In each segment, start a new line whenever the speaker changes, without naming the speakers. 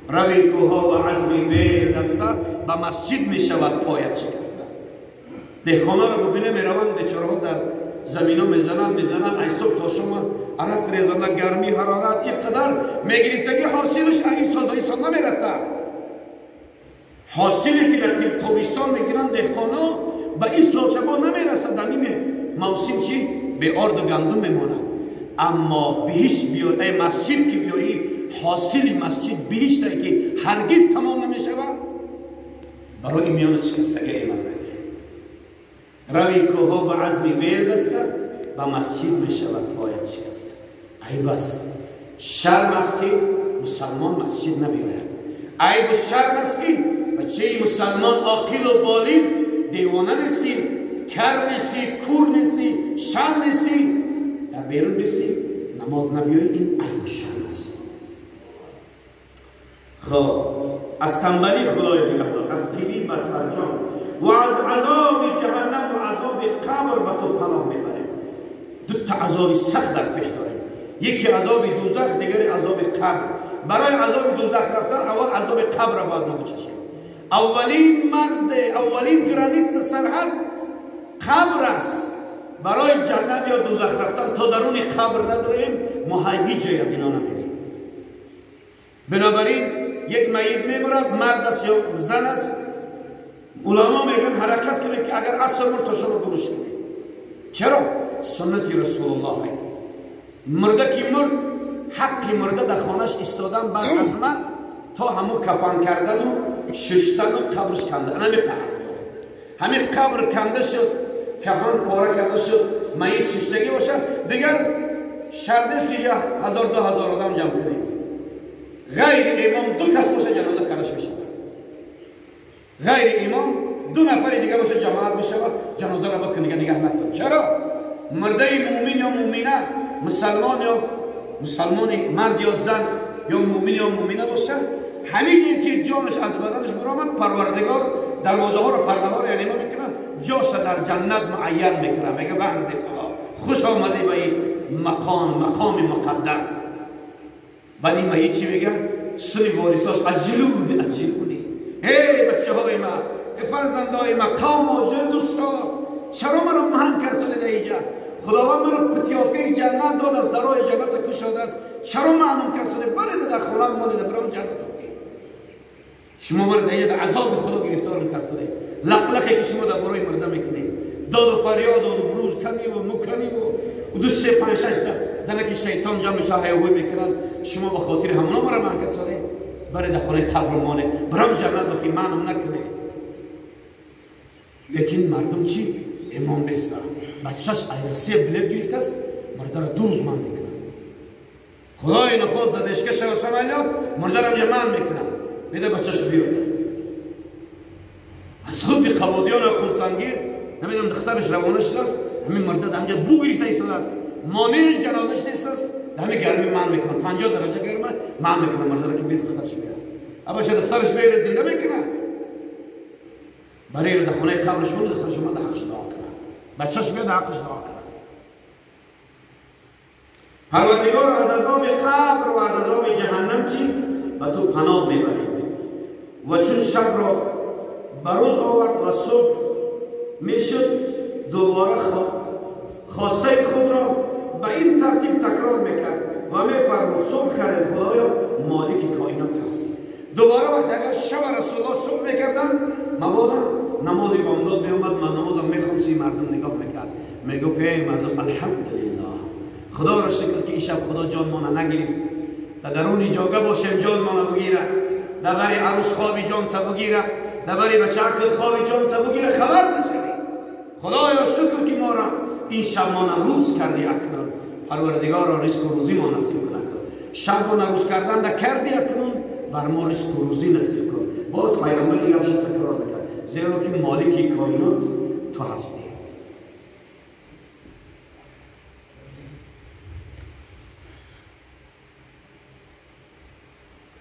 روی کوها و عزمی بیل دسته به مسجد می شود پایت شکسته. دهخانه را ببینه می روند بیچاره ها در زمین ها میزنن ای صبح تا شما عرق ریزنده گرمی حرارت اینقدر میگرفتگی حاصلش این سال به این سال نمیرسه. حاصلی که در تابستان میگیرن دهقانا به این سال شما نمیرسه. در این موسم چی؟ به آرد و گندم میماند. اما بهش بیای ای مسجد که بیایی حاصل مسجد بهش دهی که هرگز تمام نمیشود. برای میان شکستگی ایمان روی کوها به عزمی بیل دسته به مسجد می شود پایت شکسته. ای بس شرم است که مسلمان مسجد نمیآید. ای بس شرم است که بچه مسلمان عاقل و بالغ دیوانه نیستی، کر نیستی، کور نیستی، شل نیستی، در بیرون نیستی نماز نمیایی. این ای بس شرم است. خب از تنبلی خدای نگهدار، از پیری بدفرجام و از عذاب جهنم و عذاب قبر به تو پناه میبریم. دو تا عذاب سخت در پیش داریم. یکی عذاب دوزخ، دیگری عذاب قبر. برای عذاب دوزخ رفتن اول عذاب قبر را باید ما بچشیم. اولین مرز، اولین گرانیت سرحد قبر است. برای جنت یا دوزخ رفتن تا درون قبر نداریم ما هیچ جای از اینا نمیریم. بنابراین یک میت میمرد، مرد است یا زن است، علما میگن حرکت کنید که اگر عصر مرد تا شما گروش کنید. چرا؟ سنت رسول الله. مرده که مرد حق مرده در خانهش استادن بعد از مرد تا همو کفن کردن و ششتن و قبرش کندن. همین قبر کنده شد، کفن پاره کرده شد، میت ششتگی باشه، دیگر شرط است که 1000 2000 آدم جمع کنید. غیر امام 2 کس باشه جنازه کنش میشه. غیر امام 2 نفر دیگه باشه جماعت میشه جنازه را بکن دیگه نگه نکن. چرا؟ مرده مومن یا مومنه، مسلمان یا مسلمان، مرد یا زن یا مومن یا مومنه باشه، همین که جانش از بدنش برآمد پروردگار دروازه ها رو پرده ها رو اعلام میکنه، جاش در جنت معین میکنه. میگه بنده خوش آمدی به این مقام مقدس. ولی ما یه چی میگه؟ سنی وارثاش عجلونی هی بچه های ما، فرزندای ما، قوم و جن دوستا، چرا ما رو مهان کرسل اینجا؟ خداوند ما رو پتیافه جنت داد، از درای جنت کشاده است. چرا معلوم کرسل؟ برید در خونه مالی برام جنت دادی. شما برید اینجا در عذاب خدا گرفتار میکرسلی. لقلقی که شما در برای مرده میکنی، داد و فریاد و بروز کنی و مکنی و 2 3 5 6 زنه که شیطان جمعش هیاهوی میکنن، شما به خاطر همونا مرا من کرسلی. برای در خانه قبر مانه برام جنت بخی معنم نکنه. لیکن مردم چی؟ امام بیسته بچهش ایرسی بلد گرفته است، مرده را 2 روز من میکنن. خدای نخواست زدشکش و سمالیات مرده را جمع میکنن، میده بچهش بیاد. از خود قبادیان و قمسنگیر نمیدونم دخترش روانه شده است، همین مرده در اینجا بو گرفته ایستاده است، مانع جنازش نیست است، همین گرمی من میکنن. 50 درجه گرمه من میکنن مرده را که 20 دخترش بیاد. اما چه دخترش بیاد زنده میکنن، برای در خونه قبرش مونده دخترش اومده حقش دعا کنن، بچهش بیاد حقش دعا کنن. پروردگار از عذاب قبر و از عذاب جهنم چی؟ به تو پناه میبریم. و چون شب را بروز آورد و صبح میشد، دوباره خواسته خود را به این ترتیب تکرار میکرد و میفرمود صبح کردیم خدایا مالک کائنات هست. دوباره وقت اگر شب رسول الله صبح میکردن مبادا نمازی بامداد میومد، من نمازم میخوانسی، مردم نگاه میکرد، میگفت ای مردم الحمدلله، خدا را شکر که این شب خدا جان ما نگرفت. در درون جاگه باشیم جان ما بگیره، در بری عروس خوابی جان تا بگیره، در بری بچه عقل خوابی جان تا بگیره، خبر نشوی. خدایا شکر که ما را این شب ما روز کردی اکنون. پروردگار را رزق و روزی ما نصیب کن. شب ما روز کردن در کردی اکنون، بر ما رزق و روزی نصیب کن. باز پیامبر دیگه همش تکرار میکرد، زیرا که مالک کائنات تو هستی.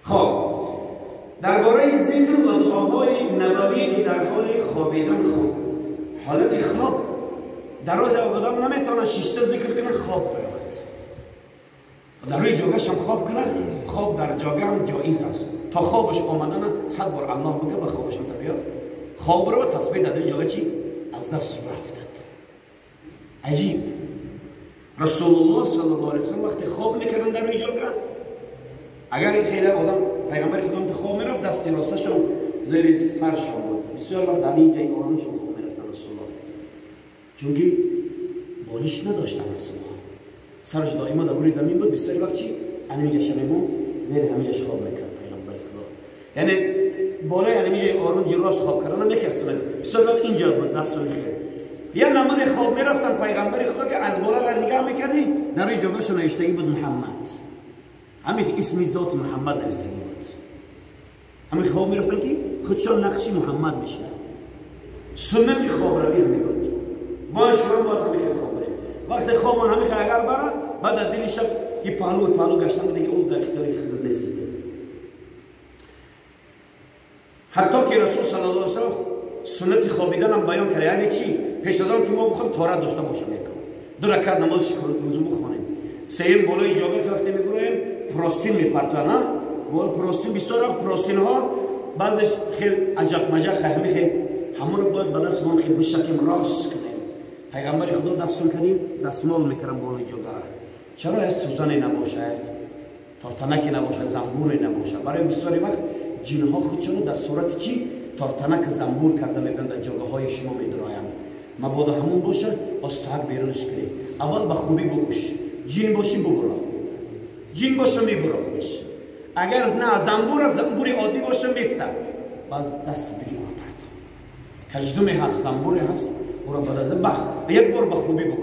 خب درباره ذکر و دعاهای نبوی که در حال خوابیدن، حالت خواب دراز آدم نمیتونه 6 تا ذکر کنه خواب برود. در روی جاگهش هم خواب کنه. خواب در جاگه هم جایز است. تا خوابش آمدن 100 بار الله بگه به خوابش هم بیا. خواب رو تسبیح در روی جاگه چی؟ از دست رفتد. عجیب. رسول الله صلی الله علیه و سلم وقتی خواب میکردن در روی جاگه، اگر این خیلی آدم پیغمبر خدا خواب میرفت دست راستش هم زیر سرشان بود. بسیار وقت در این جای آرامشون خواب میرفتن رسول الله، چونکه بالش نداشتن رسول الله، سرش دائما در روی زمین بود. بسیار وقت چی؟ انمی شمیمون زیر همیش خواب میکرد پیغمبر خدا. یعنی بالای انمی آرام جلوش خواب کردن نمیکردن. بسیار وقت اینجا بود دست رو میخورد. یا نمود خواب میرفتن پیغمبر خدا که از بالا را نگاه میکردی در روی جلوش نوشتگی بود محمد. همین اسم ذات محمد نوشتگی بود. همین خواب میرفتن که خودشان نقشی محمد میشن. سنت خواب روی همین بود. ما شما باید همین خواب بریم. وقتی خواب من همین اگر برد بعد از دلش یه پالو گشتن دیگه او در اختیار خود نسیده. حتی که رسول صلی الله علیه و سلم سنت خوابیدن هم بیان کرده. یعنی چی؟ پیش از آن که ما بخوایم طهارت داشته باشیم یکم 2 رکعت نماز وضو بخونیم. سیم بالای جاگه که وقتی میبریم پروستین میپرتونه. با پروستین بسیار پروستین ها بعضش خیلی عجب مجق همون رو باید به دست ما خیلی بشکیم راست کنیم. پیغمبر خدا دستون کنیم دستمال میکرم بالای جاگه را. چرا از سوزنی نباشه، تارتنکی نباشه، زنبوری نباشه؟ برای بسیاری وقت جن ها خودشون در صورت چی؟ تارتنک زنبور کرده میگن در جاگه های شما میدرایم. مبادا همون باشه استحق بیرونش کنی. اول به خوبی بگوش. جن باشی ببرا، جن باشه میبرا خودش. اگر نه زنبور عادی باشه میسته باز دست بگیر و پرت. کجدومی هست، زنبوری هست او را بدازه یک بار به خوبی بگو.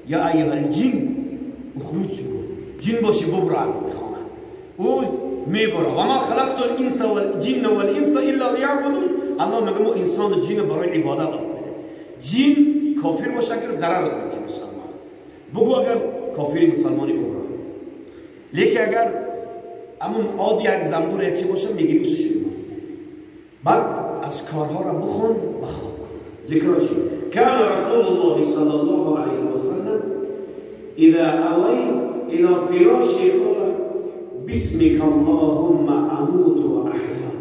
یا ایها الجن اخرج جن باشی ببرا از میخوانه او میبرا. و ما خلقت الانس والجن والانس الا لیعبدون. الله میگه ما انسان و جن برای عبادت آفریده. جن کافر باشه اگر ضرر میکنه مسلمان بگو، اگر کافری مسلمانی ببرا. لیکن اگر همون عادی یک زنبور یک چی باشه میگیری اوسش میمونه. بعد از کارها را بخون بخواب کن. ذکر چی؟ کان رسول الله صلی الله علیه و سلم اذا اوی الى فراشی قال بسمك اللهم اموت و احیا.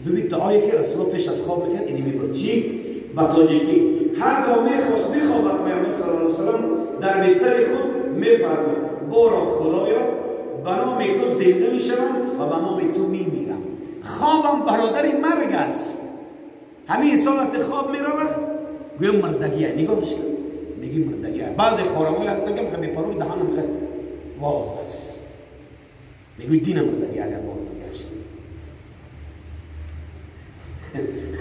ببین دعایی که رسول الله پیش از خواب میکرد اینی میبود. چی؟ با تاجیکی هرگاه میخواست بخوابد پیامبر صلی الله علیه و سلم در بستر خود میفرمود برو خدایا به نام تو زنده میشم و به نام تو میمیرم. خوابم برادر مرگ است. همین انسان وقتی خواب میرود گویا مردگیه. نگاهش کن میگی مردگیه. بعضی خورمای هستن که میخواد بپرو دهانم خیلی واز است. میگوی دین مردگیه اگر باز نگشت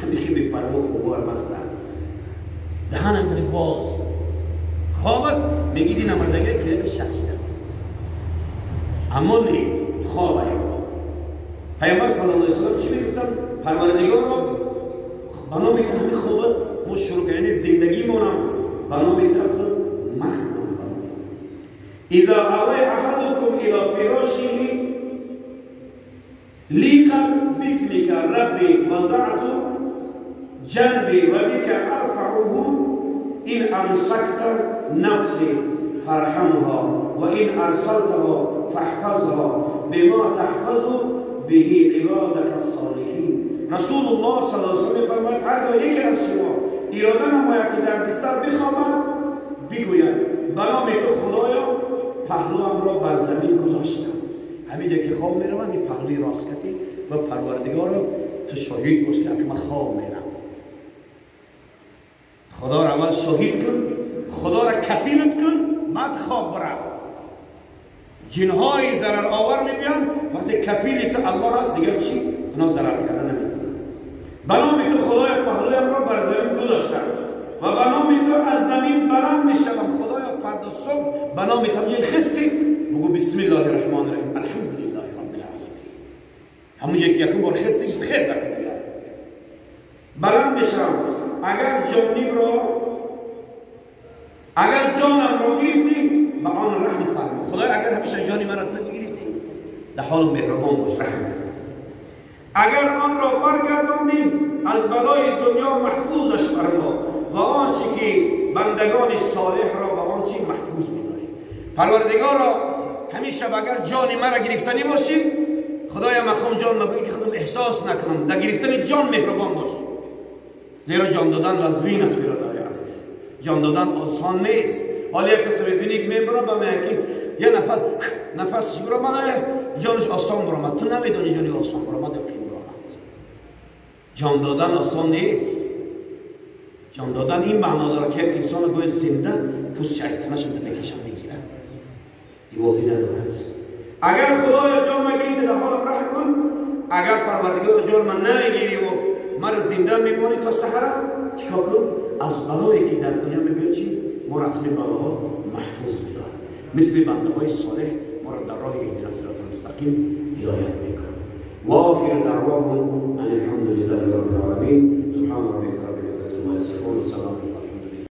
میگی بپرو خوبار مثلا دهانم خیلی واز خواب است. میگی دین مردگیه که شخصی است. اما نه خوابه. پیامبر صلی الله علیه و سلم چی میگفتن؟ پروردگار را به نام تو همین خوابت ما شروع کردیم. یعنی زندگی مونم به نام تو اصلا مرگ اذا اوی احدکم الى فراشه لیقل بسمک ربی وضعت جنبی و بک ارفعه این امسکت نفسی فرحمها و این ارسلتها فاحفظها بما تحفظ به عبادك الصالحین. رسول الله صلی الله علیه و سلم فرمود هرگاه یکی از شما اراده نماید که در بستر بخوابد بگوید به نام تو خدایا پهلوام را بر زمین گذاشتم. همینجا که خواب میروم این پهلوی راست کردی و پروردگار را تو شاهد باش که من خواب میرم. خدا را اول شاهد کن، خدا را کفیلت کن، بعد خواب برو. جنهای ضرر آور میبیان وقتی کفیل تو الله هست دیگر چی؟ اونا ضرر کردن نمیتونن. به نام تو خدای پهلویم را بر زمین گذاشتم و به نام تو از زمین بلند میشوم. خدایا فردا صبح به نام تو میگه خستی بگو بسم الله الرحمن الرحیم الحمدلله رب العالمین. همونجا که یکم بار خستی خیزه که دیگر بلند میشم. اگر جانم را گرفتی به آن رحم فرما. خدای اگر همیشه جانی من را تو گرفتی در حال مهربان باش رحم کن. اگر آن را برگرداندی از بلای دنیا محفوظش فرما و آنچه که بندگان صالح را به آنچه محفوظ می‌داری. پروردگارا همیشه اگر جان مرا گرفتنی باشی خدایا مخوام جان مبین که خودم احساس نکنم در گرفتن جان مهربان باش زیرا جان دادن وزبین است برادر عزیز جان دادن آسان نیست حالا یک کسی ببینی که میبرم با که یه نفس برامد جانش آسان برامد تو نمیدونی جانی آسان برامد یا خیلی برامد جان دادن آسان نیست جان دادن این معنا داره که انسان باید زنده پوست شیطانش هم بکشن میگیره این بازی ندارد اگر خدایا جان مگیری در حالم رحم کن اگر پروردگار جان من نمیگیری و مرا زنده میمانی تا سحر چیکار کن از بلایی که در دنیا میبینی چی ما را از این بلاها محفوظ میدار مثل بنده های صالح ما را در راه اهدنا الصراط المستقیم هدایت میکن و آخر دعواهم ان الحمد لله رب العالمین سبحان ربک رب العزة عما یصفون و سلام